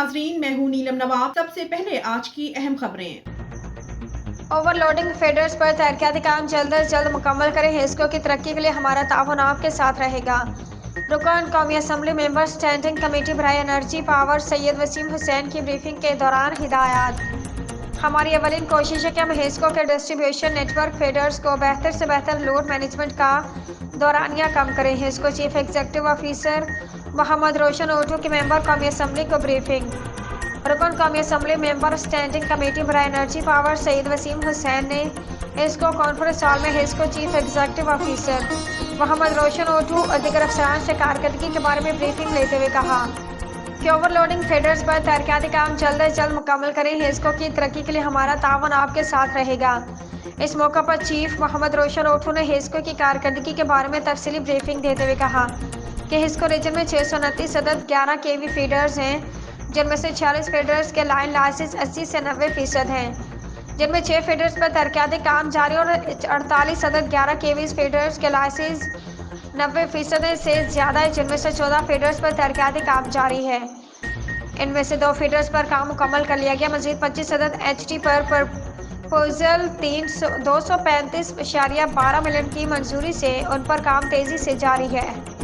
नाजरीन, मैं हूं नीलम नवाब। सबसे पहले आज की अहम खबरें। ओवरलोडिंग फीडर्स पर तरक्याती काम जल्द अज जल्द मुकम्मल करें। हिस्को की तरक्की के लिए हमारा ताउन आपके साथ रहेगा। रुकन कौमी असम्बली मेंबर स्टैंडिंग कमेटी बराए एनर्जी पावर सैयद वसीम हुसैन की ब्रीफिंग के दौरान हिदायत। हमारी अवलिन कोशिश है कि हम हिस्को के डिस्ट्रीब्यूशन नेटवर्क फीडर्स को बेहतर से बेहतर लोड मैनेजमेंट का दौरानिया कम करें। HESCO chief executive officer Mohammad Roshan Otho के मेंबर कौमी असम्बली को ब्रीफिंग। रुकन कौमी असम्बली मेंबर स्टैंडिंग कमेटी बराए एनर्जी पावर सईद वसीम हुसैन ने हिस्को कॉन्फ्रेंस हॉल में HESCO chief executive officer Mohammad Roshan Otho और दीगर अफसरान से कारकर्दगी के बारे में ब्रीफिंग लेते हुए कहा कि ओवरलोडिंग फीडर्स पर तरक्याती काम जल्द अज जल्द मुकम्मल करें। हिस्को की तरक्की के लिए हमारा ताउन आपके साथ रहेगा। इस मौका पर चीफ मोहम्मद रोशन ओटू ने हिस्को की कारकर्दगी के बारे में तफसीली ब्रीफिंग देते हुए कहा कि हिस्को रीजन में 629 अदद 11 केवी फीडर्स हैं, जिनमें से 46 फीडर्स के लाइन लाइसेंस 80 से 90% हैं, जिनमें 6 फीडर्स पर तरक्याती काम जारी और 48 अदद 11 केवी फीडर्स के लाइसेंस 90% से ज़्यादा है, जिनमें से 14 फीडर्स पर तरक्याती काम जारी है। इनमें से 2 फीडर्स पर काम मुकम्मल कर लिया गया। मजीद 25 अदद HT पर प्रपोजल 235.12 मिलियन की मंजूरी से उन पर काम तेज़ी से जारी है।